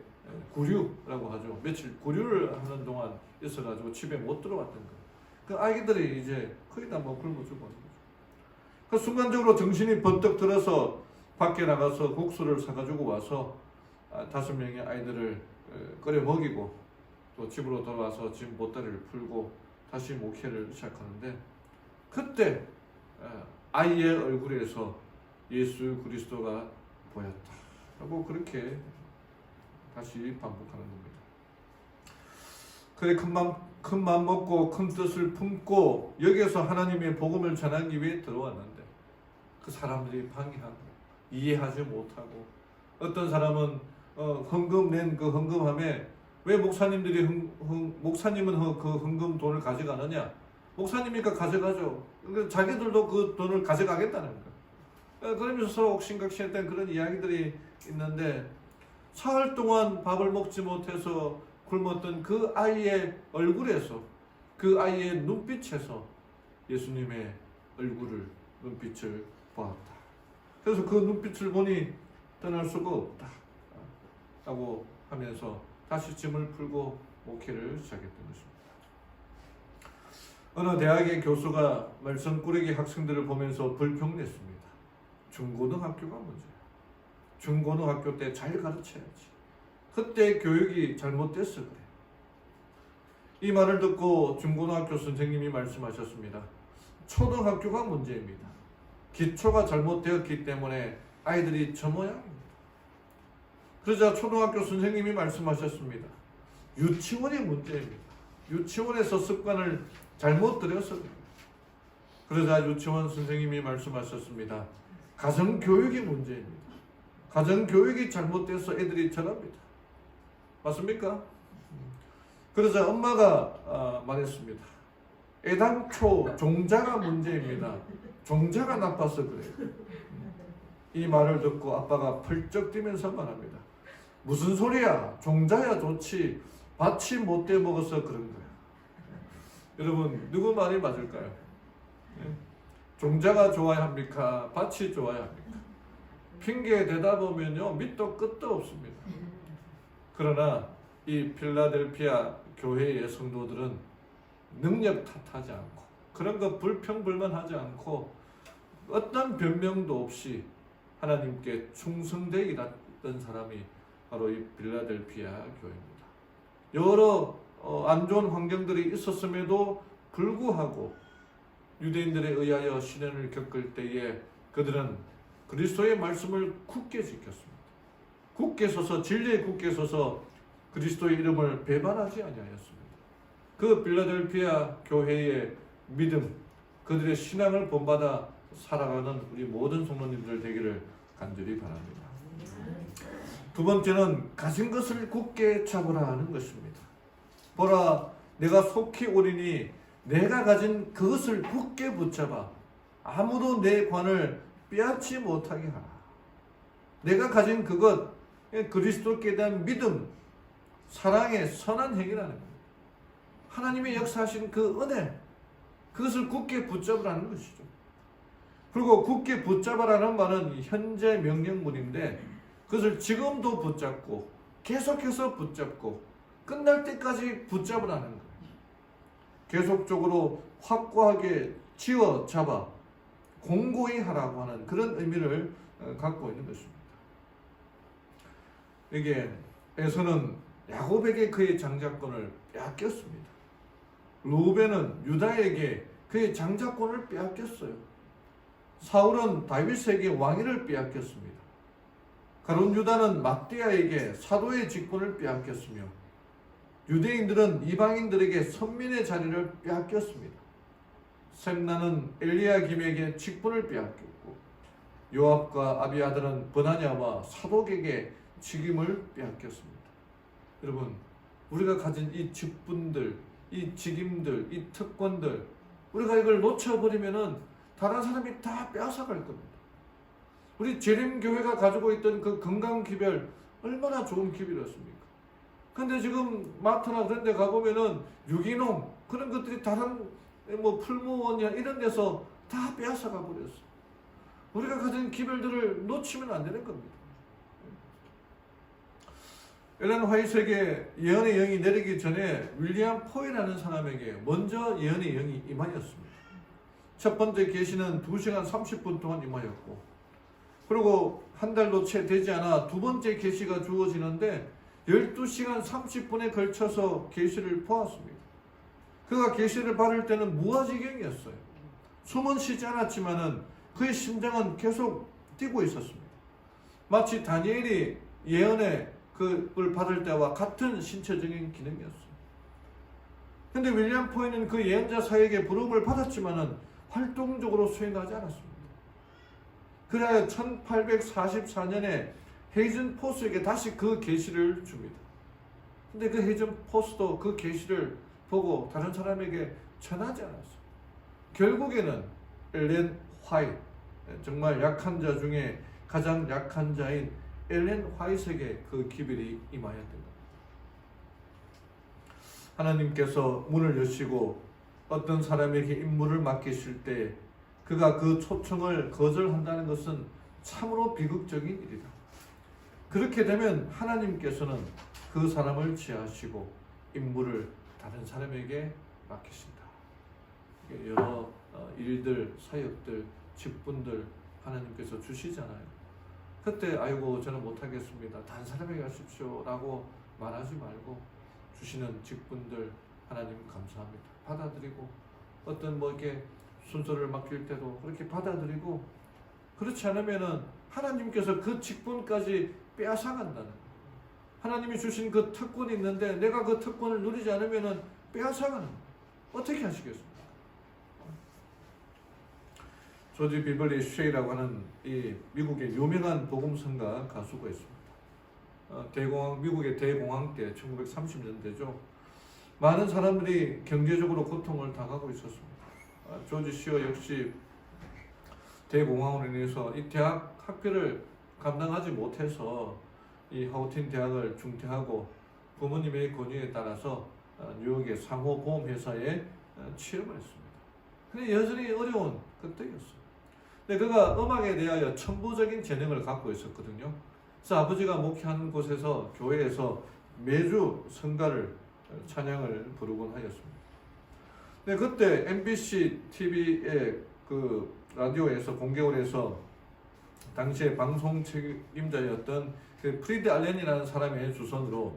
구류라고 하죠. 며칠 구류를 하는 동안 있어가지고 집에 못 들어왔던 거예요. 그 아이들이 이제 거의 다 뭐 굶어 죽었는 거죠. 그 순간적으로 정신이 번뜩 들어서 밖에 나가서 국수를 사가지고 와서 5명의 아이들을 끓여 먹이고 또 집으로 돌아와서 집 보따리를 풀고 다시 목회를 시작하는데, 그때 아이의 얼굴에서 예수 그리스도가 보였다 하고 그렇게 다시 반복하는 겁니다. 그래 큰 맘 먹고 큰 뜻을 품고 여기에서 하나님의 복음을 전하기 위해 들어왔는데 그 사람들이 방해하고 이해하지 못하고, 어떤 사람은 헌금 낸 그 헌금함에 왜 목사님은 그 헌금 돈을 가져가느냐? 목사님이니까 가져가죠. 그러니까 자기들도 그 돈을 가져가겠다는 거예요. 그러면서 서로 옥신각신했던 그런 이야기들이 있는데, 사흘 동안 밥을 먹지 못해서 굶었던 그 아이의 얼굴에서, 그 아이의 눈빛에서 예수님의 얼굴을, 눈빛을 보았다. 그래서 그 눈빛을 보니 떠날 수가 없다 라고 하면서 다시 짐을 풀고 목회를 시작했던 것입니다. 어느 대학의 교수가 말썽 꾸러기 학생들을 보면서 불평냈습니다. 중고등학교가 문제야. 중고등학교 때 잘 가르쳐야지. 그때 교육이 잘못됐어 그래. 이 말을 듣고 중고등학교 선생님이 말씀하셨습니다. 초등학교가 문제입니다. 기초가 잘못되었기 때문에 아이들이 저 모양입니다. 그러자 초등학교 선생님이 말씀하셨습니다. 유치원이 문제입니다. 유치원에서 습관을 잘못 들여서 그래요. 그러자 유치원 선생님이 말씀하셨습니다. 가정교육이 문제입니다. 가정교육이 잘못돼서 애들이 저럽니다. 맞습니까? 그러자 엄마가 말했습니다. 애당초 종자가 문제입니다. 종자가 나빠서 그래요. 이 말을 듣고 아빠가 펄쩍 뛰면서 말합니다. 무슨 소리야? 종자야 좋지. 밭이 못돼 먹어서 그런 거야. 여러분 누구 말이 맞을까요? 종자가 좋아야 합니까? 밭이 좋아야 합니까? 핑계 대다 보면요 밑도 끝도 없습니다. 그러나 이 필라델피아 교회의 성도들은 능력 탓하지 않고 그런 거 불평불만하지 않고 어떤 변명도 없이 하나님께 충성되어 일했던 사람이 바로 이 필라델피아 교회입니다. 여러 안 좋은 환경들이 있었음에도 불구하고 유대인들에 의하여 시련을 겪을 때에 그들은 그리스도의 말씀을 굳게 지켰습니다. 굳게 서서 진리에 굳게 서서 그리스도의 이름을 배반하지 아니하였습니다. 그 필라델피아 교회의 믿음, 그들의 신앙을 본받아 살아가는 우리 모든 성도님들 되기를 간절히 바랍니다. 두 번째는 가진 것을 굳게 잡으라 하는 것입니다. 보라, 내가 속히 오리니 내가 가진 그것을 굳게 붙잡아 아무도 내 관을 빼앗지 못하게 하라. 내가 가진 그것, 그리스도께 대한 믿음, 사랑의 선한 행위라는 겁니다. 하나님의 역사하신 그 은혜, 그것을 굳게 붙잡으라는 것이죠. 그리고 굳게 붙잡으라는 말은 현재 명령문인데 그것을 지금도 붙잡고 계속해서 붙잡고 끝날 때까지 붙잡으라는 거예요. 계속적으로 확고하게 쥐어잡아 공고히 하라고 하는 그런 의미를 갖고 있는 것입니다. 이게 에서는 야곱에게 그의 장자권을 빼앗겼습니다. 루벤은 유다에게 그의 장자권을 빼앗겼어요. 사울은 다윗에게 왕위를 빼앗겼습니다. 가룟 유다는 막대야에게 사도의 직분을 빼앗겼으며 유대인들은 이방인들에게 선민의 자리를 빼앗겼습니다. 셈나는 엘리야김에게 직분을 빼앗겼고 요압과 아비아들은 버나냐와 사독에게 직임을 빼앗겼습니다. 여러분, 우리가 가진 이 직분들, 이 직임들, 이 특권들, 우리가 이걸 놓쳐버리면은 다른 사람이 다 빼앗아갈 겁니다. 우리 재림교회가 가지고 있던 그 건강기별 얼마나 좋은 기별이었습니까? 근데 지금 마트나 그런 데 가보면은 유기농 그런 것들이 다른 뭐 풀무원이나 이런 데서 다 빼앗아가 버렸어. 우리가 가진 기별들을 놓치면 안 되는 겁니다. 엘렌 화이트에게 예언의 영이 내리기 전에 윌리엄 포이라는 사람에게 먼저 예언의 영이 임하였습니다. 첫 번째 계시는 2시간 30분 동안 임하였고, 그리고 한 달도 채 되지 않아 두 번째 계시가 주어지는데 12시간 30분에 걸쳐서 계시를 보았습니다. 그가 계시를 받을 때는 무아지경이었어요. 숨은 쉬지 않았지만은 그의 심장은 계속 뛰고 있었습니다. 마치 다니엘이 예언의 그걸 받을 때와 같은 신체적인 기능이었어요. 근데 윌리엄 포이는 그 예언자 사에게 부름을 받았지만은 활동적으로 수행하지 않았습니다. 그래야 1844년에 헤이즌 포스에게 다시 그 계시를 줍니다. 근데 그 헤이즌 포스도 그 계시를 보고 다른 사람에게 전하지 않았어요. 결국에는 엘렌 화이트, 정말 약한 자 중에 가장 약한 자인 엘렌 화이트에게 그 기별이 임하였던 겁니다. 하나님께서 문을 여시고 어떤 사람에게 임무를 맡기실 때 그가 그 초청을 거절한다는 것은 참으로 비극적인 일이다. 그렇게 되면 하나님께서는 그 사람을 지하시고 임무를 다른 사람에게 맡기신다. 여러 일들, 사역들, 직분들 하나님께서 주시잖아요. 그때 아이고 저는 못하겠습니다, 다른 사람에게 하십시오 라고 말하지 말고 주시는 직분들 하나님 감사합니다 받아들이고, 어떤 뭐 이렇게 순서를 맡길 때도 그렇게 받아들이고, 그렇지 않으면은 하나님께서 그 직분까지 빼앗아간다는 거예요. 하나님이 주신 그 특권이 있는데 내가 그 특권을 누리지 않으면은 빼앗아가는 거예요. 어떻게 하시겠습니까? 조지 비벌리 쉐이라고 하는 이 미국의 유명한 복음성가 가수가 있습니다. 미국의 대공황 때 1930년대죠. 많은 사람들이 경제적으로 고통을 당하고 있었습니다. 조지 시어 역시 대공황으로 인해서 이 대학 학비를 감당하지 못해서 이 하우틴 대학을 중퇴하고 부모님의 권유에 따라서 뉴욕의 상호보험회사에 취업을 했습니다. 근데 여전히 어려운 그때였어요. 근데 그가 음악에 대하여 천부적인 재능을 갖고 있었거든요. 그래서 아버지가 목회하는 곳에서 교회에서 매주 성가를 찬양을 부르곤 하였습니다. 근데 그때 MBC TV의 그 라디오에서 공개를 해서 당시에 방송 책임자였던 그 프리드 알렌이라는 사람의 주선으로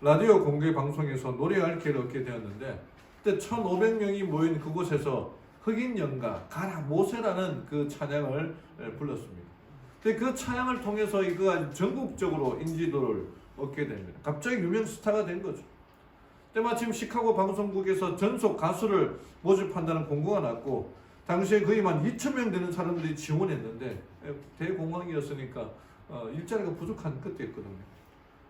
라디오 공개 방송에서 노래할 기회를 얻게 되었는데, 그때 1,500명이 모인 그곳에서 흑인 연가 가라 모세라는 그 찬양을 불렀습니다. 근데 그 찬양을 통해서 그가 전국적으로 인지도를 얻게 됩니다. 갑자기 유명 스타가 된 거죠. 때마침 시카고 방송국에서 전속 가수를 모집한다는 공고가 났고, 당시에 거의 2,000명 되는 사람들이 지원했는데 대공황이었으니까 일자리가 부족한 그때였거든요.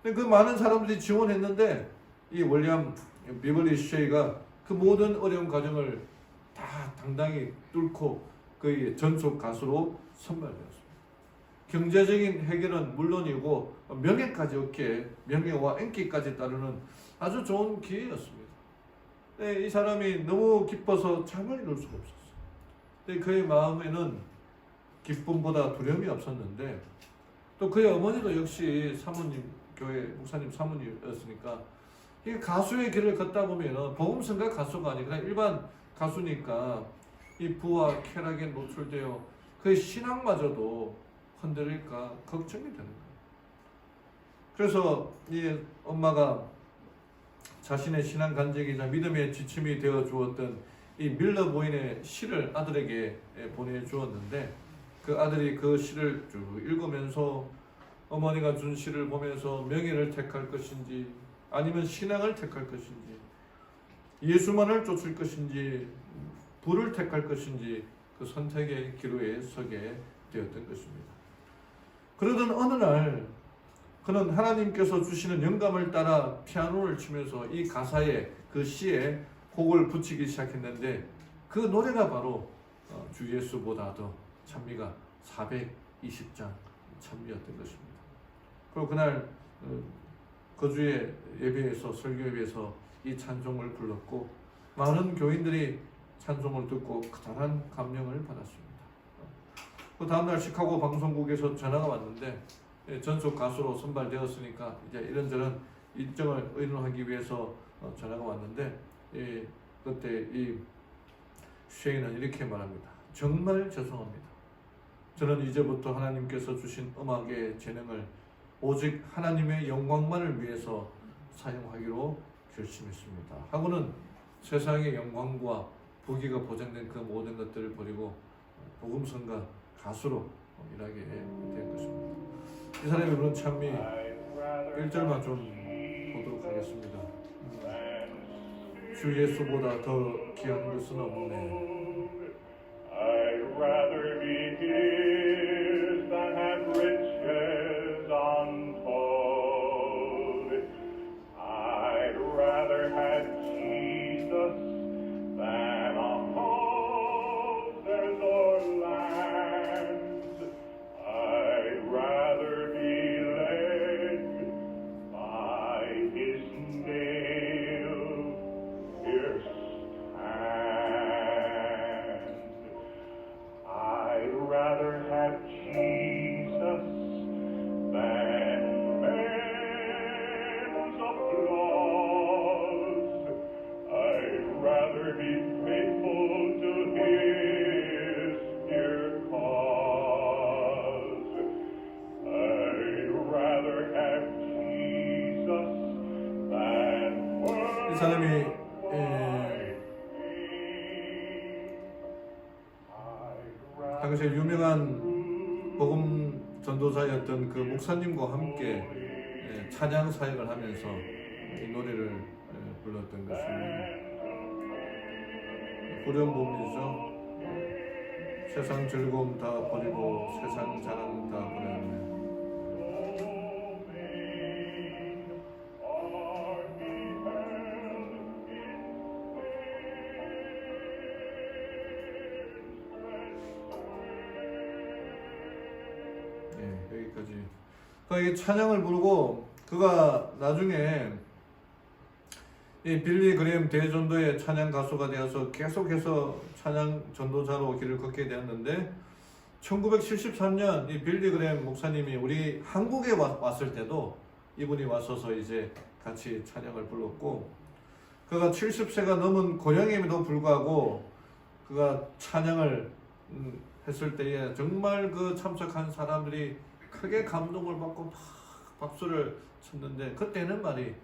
근데 그 많은 사람들이 지원했는데 이 윌리엄 비벌리 쉐이가 그 모든 어려운 과정을 다 당당히 뚫고 거의 전속 가수로 선발되었습니다. 경제적인 해결은 물론이고 명예까지 얻게, 명예와 인기까지 따르는 아주 좋은 기회였습니다. 이 사람이 너무 기뻐서 잠을 이룰 수가 없었어요. 그의 마음에는 기쁨보다 두려움이 없었는데, 또 그의 어머니도 역시 사모님, 교회 목사님 사모님이었으니까 이 가수의 길을 걷다 보면 복음성가 가수가 아니라 일반 가수니까 이 부와 쾌락에 노출되어 그의 신앙마저도 흔들릴까 걱정이 되는 거예요. 그래서 이 엄마가 자신의 신앙 간증이자 믿음의 지침이 되어 주었던 이 밀러 부인의 시를 아들에게 보내주었는데 그 아들이 그 시를 쭉 읽으면서 어머니가 준 시를 보면서 명예를 택할 것인지 아니면 신앙을 택할 것인지 예수만을 쫓을 것인지 부를 택할 것인지 그 선택의 기로에 서게 되었던 것입니다. 그러던 어느 날 그는 하나님께서 주시는 영감을 따라 피아노를 치면서 이 가사에 그 시에 곡을 붙이기 시작했는데 그 노래가 바로 주 예수보다 더 찬미가 420장 찬미였던 것입니다. 그리고 그날 거주의 예배에서 설교 예배에서 이 찬송을 불렀고 많은 교인들이 찬송을 듣고 커다란 감명을 받았습니다. 그 다음날 시카고 방송국에서 전화가 왔는데 전속 가수로 선발되었으니까 이제 이런저런 일정을 의논하기 위해서 전화가 왔는데 그때 이 쉐이는 이렇게 말합니다. 정말 죄송합니다. 저는 이제부터 하나님께서 주신 음악의 재능을 오직 하나님의 영광만을 위해서 사용하기로 결심했습니다. 하고는 세상의 영광과 부귀가 보장된 그 모든 것들을 버리고 복음성가 가수로 일하게 된 것입니다. 이 사람이 부른 찬미 1절만 좀 보도록 하겠습니다. 주 예수보다 더 귀한 것은 없네. I'd rather be his than have riches untold. I'd rather have Jesus than a houses or lands. I'd rather be led by his nail-pierced hand. I'd rather have Jesus than men's applause. I'd rather be faithful to his dear cause. I'd rather have Jesus than 이 사람이 당시에 유명한 복음 전도사였던 그 목사님과 함께 찬양 사역을 하면서 이 노래를 불렀던 것입니다. 후렴부분이죠. 세상 즐거움 다 버리고 세상 자랑 다 버렸네. 여기까지. 그러니까 이 찬양을 부르고 그가 나중에 이 빌리 그레임 대전도의 찬양 가수가 되어서 계속해서 찬양 전도자로 길을 걷게 되었는데 1973년 이 빌리 그레임 목사님이 우리 한국에 왔을 때도 이분이 왔어서 이제 같이 찬양을 불렀고 그가 70세가 넘은 고령임에도 불구하고 그가 찬양을 했을 때에 정말 그 참석한 사람들이 크게 감동을 받고 막 박수를 쳤는데 그때는 말이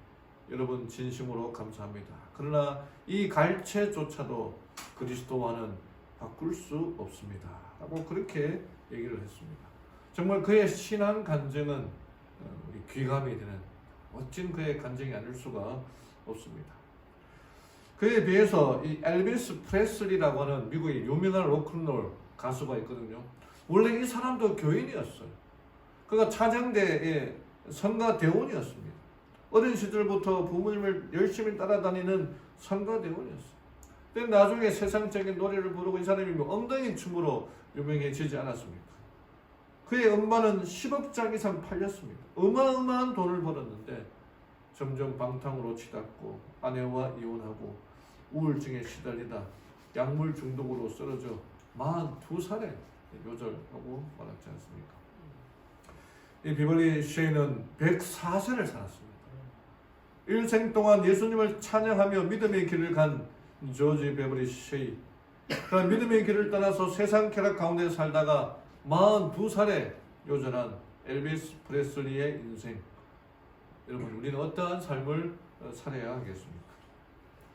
여러분 진심으로 감사합니다. 그러나 이 갈채조차도 그리스도와는 바꿀 수 없습니다. 라고 그렇게 얘기를 했습니다. 정말 그의 신앙 간증은 우리 귀감이 되는 멋진 그의 간증이 아닐 수가 없습니다. 그에 비해서 이 엘비스 프레슬리라고 하는 미국의 유명한 로큰롤 가수가 있거든요. 원래 이 사람도 교인이었어요. 그가 찬양대의 성가 대원이었습니다. 어린 시절부터 부모님을 열심히 따라다니는 성가 대원이었어요. 근데 나중에 세상적인 노래를 부르고 이 사람이 엉덩이 춤으로 유명해지지 않았습니까? 그의 음반은 10억 장 이상 팔렸습니다. 어마어마한 돈을 벌었는데 점점 방탕으로 치닫고 아내와 이혼하고 우울증에 시달리다 약물 중독으로 쓰러져 42살에 요절하고 말았지 않습니까? 이 비벌리 쉐이는 104세를 살았습니다. 일생 동안 예수님을 찬양하며 믿음의 길을 간 조지 베버리 쉐이. 그 믿음의 길을 떠나서 세상 쾌락 가운데 살다가 42살에 요절한 엘비스 프레슬리의 인생. 여러분, 우리는 어떠한 삶을 살아야 하겠습니까?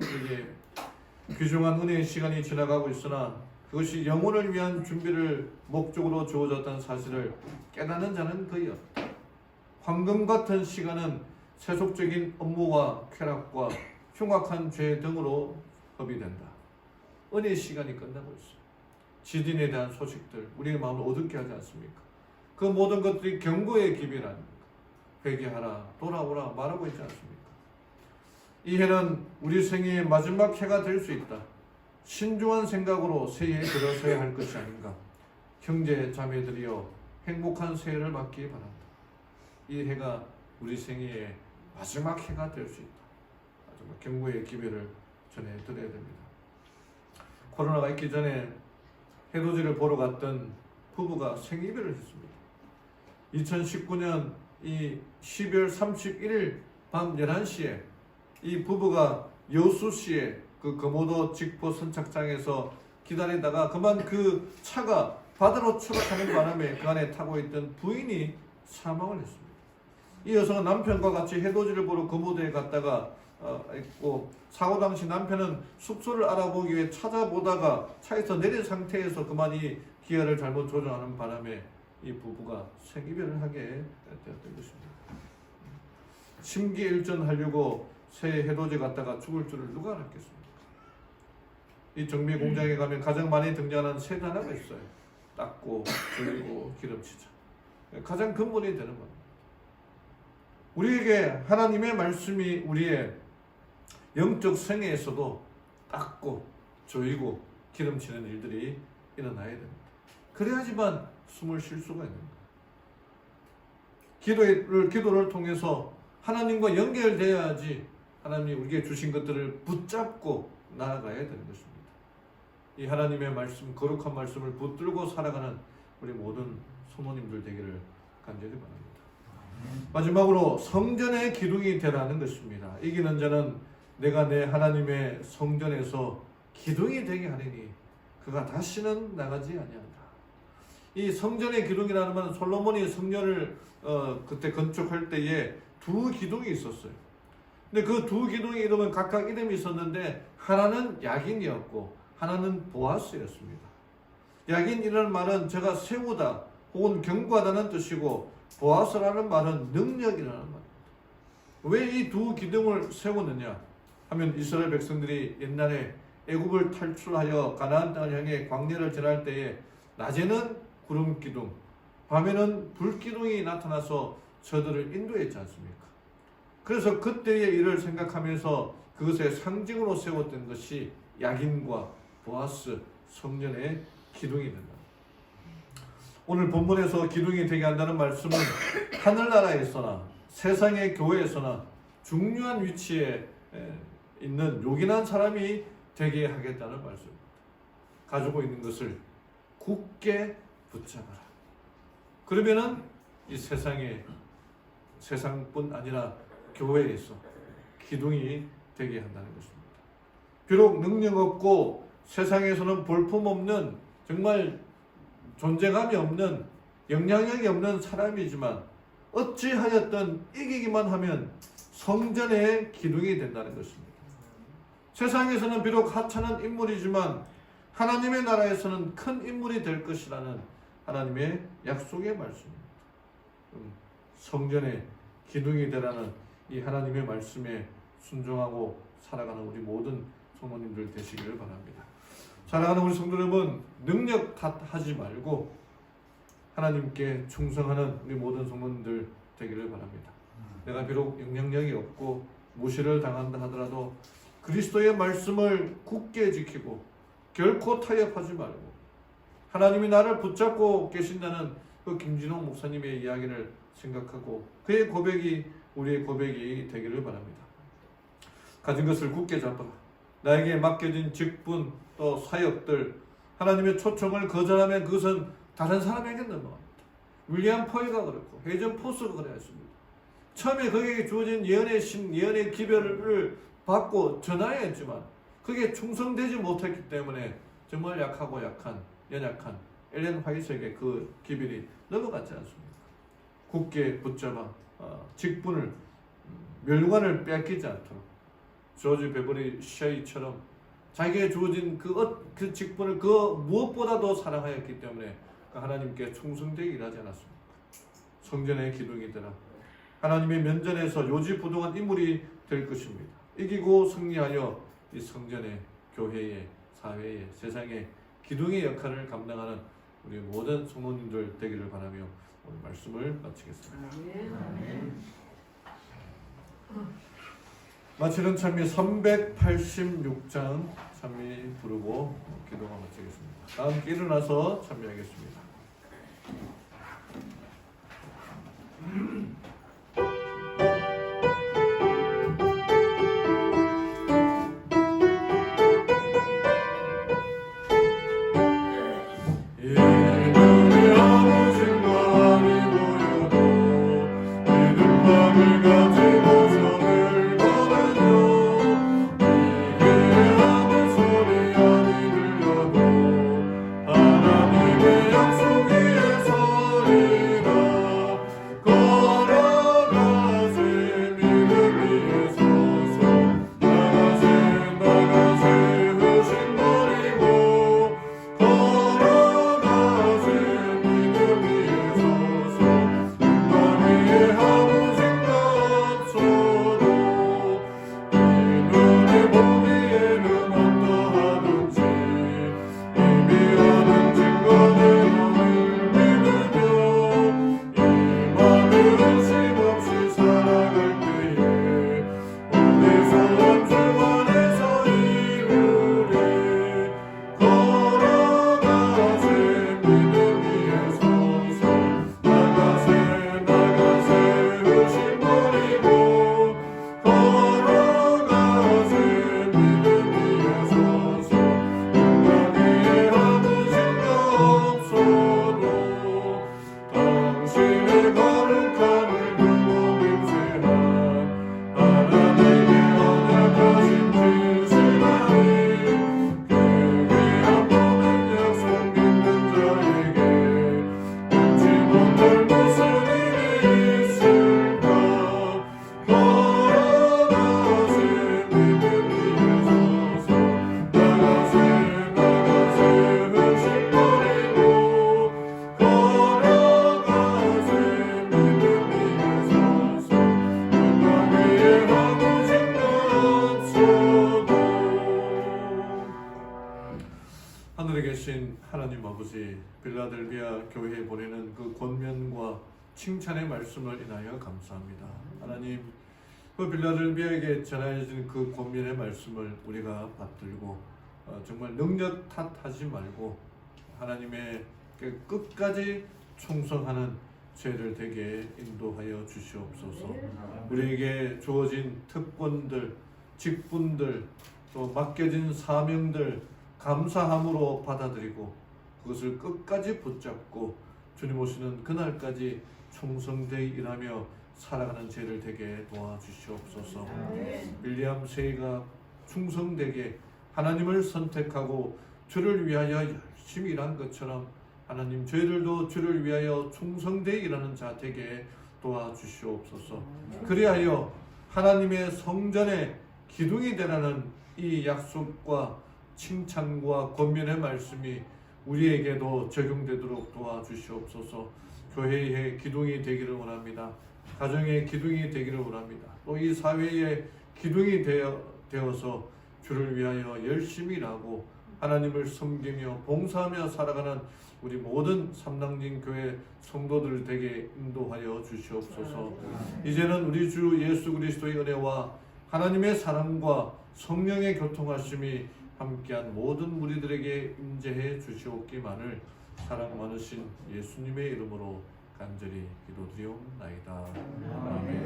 이게 귀중한 은혜의 시간이 지나가고 있으나 그것이 영혼을 위한 준비를 목적으로 주어졌다는 사실을 깨닫는 자는 거의 없다. 황금 같은 시간은 세속적인 업무와 쾌락과 흉악한 죄 등으로 허비된다. 은혜의 시간이 끝나고 있어요. 지진에 대한 소식들 우리의 마음을 어둡게 하지 않습니까? 그 모든 것들이 경고의 기별 아닙니까? 회개하라, 돌아오라 말하고 있지 않습니까? 이 해는 우리 생애의 마지막 해가 될 수 있다. 신중한 생각으로 새해에 들어서야 할 것이 아닌가. 형제 자매들이여 행복한 새해를 맞기 바란다. 이 해가 우리 생애의 마지막 해가 될 수 있다. 마지막 경고의 기별을 전해드려야 됩니다. 코로나가 있기 전에 해돋이를 보러 갔던 부부가 생이별을 했습니다. 2019년 이 12월 31일 밤 11시에 이 부부가 여수시의 그 거모도 직포 선착장에서 기다리다가 그만 그 차가 바다로 추락하는 바람에 그 안에 타고 있던 부인이 사망을 했습니다. 이 여성은 남편과 같이 해돋이를 보러 거모도에 갔다가 있고 사고 당시 남편은 숙소를 알아보기 위해 찾아보다가 차에서 내린 상태에서 그만 이 기아를 잘못 조정하는 바람에 이 부부가 생이별을 하게 되었던 것입니다. 심기일전하려고 새해 해돋이 갔다가 죽을 줄을 누가 알았겠습니까? 이 정미 공장에 가면 가장 많이 등장하는 세 단어가 있어요. 닦고, 졸이고, 기름치자. 가장 근본이 되는 겁니다. 우리에게 하나님의 말씀이 우리의 영적 생애에서도 닦고, 조이고, 기름치는 일들이 일어나야 됩니다. 그래야지만 숨을 쉴 수가 있는 거예요. 기도를 통해서 하나님과 연결되어야지 하나님이 우리에게 주신 것들을 붙잡고 나아가야 되는 것입니다. 이 하나님의 말씀, 거룩한 말씀을 붙들고 살아가는 우리 모든 성도님들 되기를 간절히 바랍니다. 마지막으로 성전의 기둥이 되라는 것입니다. 이기는 자는 내가 내 하나님의 성전에서 기둥이 되게 하리니 그가 다시는 나가지 아니한다. 이 성전의 기둥이라는 말은 솔로몬이 성전을 그때 건축할 때에 두 기둥이 있었어요. 근데 그 두 기둥의 이름은 각각 이름이 있었는데 하나는 야긴이었고 하나는 보아스였습니다. 야긴이라는 말은 제가 세우다 혹은 경고하다는 뜻이고 보아스라는 말은 능력이라는 말입니다. 왜 이 두 기둥을 세우느냐 하면 이스라엘 백성들이 옛날에 애굽을 탈출하여 가나안 땅을 향해 광야를 지날 때에 낮에는 구름 기둥, 밤에는 불 기둥이 나타나서 저들을 인도했지 않습니까? 그래서 그때의 일을 생각하면서 그것의 상징으로 세웠던 것이 야긴과 보아스 성전의 기둥이 된다. 오늘 본문에서 기둥이 되게 한다는 말씀은 하늘나라에서나 세상의 교회에서나 중요한 위치에 있는 요긴한 사람이 되게 하겠다는 말씀입니다. 가지고 있는 것을 굳게 붙잡아라. 그러면은 이 세상뿐 아니라 교회에서 기둥이 되게 한다는 것입니다. 비록 능력 없고 세상에서는 볼품없는 정말 존재감이 없는 영향력이 없는 사람이지만 어찌하였든 이기기만 하면 성전의 기둥이 된다는 것입니다. 세상에서는 비록 하찮은 인물이지만 하나님의 나라에서는 큰 인물이 될 것이라는 하나님의 약속의 말씀입니다. 성전의 기둥이 되라는 이 하나님의 말씀에 순종하고 살아가는 우리 모든 성도님들 되시기를 바랍니다. 사랑하는 우리 성도 여러분, 능력 탓하지 말고 하나님께 충성하는 우리 모든 성도님들 되기를 바랍니다. 내가 비록 영향력이 없고 무시를 당한다 하더라도 그리스도의 말씀을 굳게 지키고 결코 타협하지 말고 하나님이 나를 붙잡고 계신다는 그 김진홍 목사님의 이야기를 생각하고 그의 고백이 우리의 고백이 되기를 바랍니다. 가진 것을 굳게 잡아라. 나에게 맡겨진 직분 또 사역들 하나님의 초청을 거절하면 그것은 다른 사람에게 넘어갑니다. 윌리엄 포이가 그렇고 헤이전 포스가 그랬습니다. 처음에 그에게 주어진 예언의 기별을 받고 전하야 했지만 그게 충성되지 못했기 때문에 정말 약하고 연약한 엘렌 화이트에게 그 기별이 넘어갔지 않습니까? 굳게 붙잡아 직분을 멸관을 뺏기지 않도록 조지 베버리 쉐이처럼 자기에게 주어진 그 직분을 그 무엇보다도 사랑하였기 때문에 하나님께 충성되게 일하지 않았습니까? 성전의 기둥이 되라. 하나님의 면전에서 요지부동한 인물이 될 것입니다. 이기고 승리하여 이 성전의, 교회의, 사회의, 세상의 기둥의 역할을 감당하는 우리 모든 성도님들 되기를 바라며 오늘 말씀을 마치겠습니다. 마치는 찬미 386장 찬미 부르고 기도가 마치겠습니다. 다 함께 일어나서 찬미하겠습니다. 하늘에 계신 하나님 아버지, 빌라델비아 교회에 보내는 그 권면과 칭찬의 말씀을 인하여 감사합니다. 하나님, 그 빌라델비아에게 전해진 그 권면의 말씀을 우리가 받들고 정말 능력 탓하지 말고 하나님의 끝까지 충성하는 죄를 되게 인도하여 주시옵소서. 우리에게 주어진 특권들, 직분들, 또 맡겨진 사명들 감사함으로 받아들이고 그것을 끝까지 붙잡고 주님 오시는 그날까지 충성되이 일하며 살아가는 죄를 되게 도와주시옵소서. 윌리엄 세이가 충성되게 하나님을 선택하고 주를 위하여 열심히 일한 것처럼 하나님 저희들도 주를 위하여 충성되이 일하는 자 되게 도와주시옵소서. 그리하여 하나님의 성전의 기둥이 되라는 이 약속과 칭찬과 권면의 말씀이 우리에게도 적용되도록 도와주시옵소서. 교회의 기둥이 되기를 원합니다. 가정의 기둥이 되기를 원합니다. 또 이 사회의 기둥이 되어서 주를 위하여 열심히 일하고 하나님을 섬기며 봉사하며 살아가는 우리 모든 삼당진 교회 성도들 되게 인도하여 주시옵소서. 이제는 우리 주 예수 그리스도의 은혜와 하나님의 사랑과 성령의 교통하심이 함께한 모든 무리들에게 임재해 주시옵기만을 사랑 많으신 예수님의 이름으로 간절히 기도드리옵나이다. 아멘.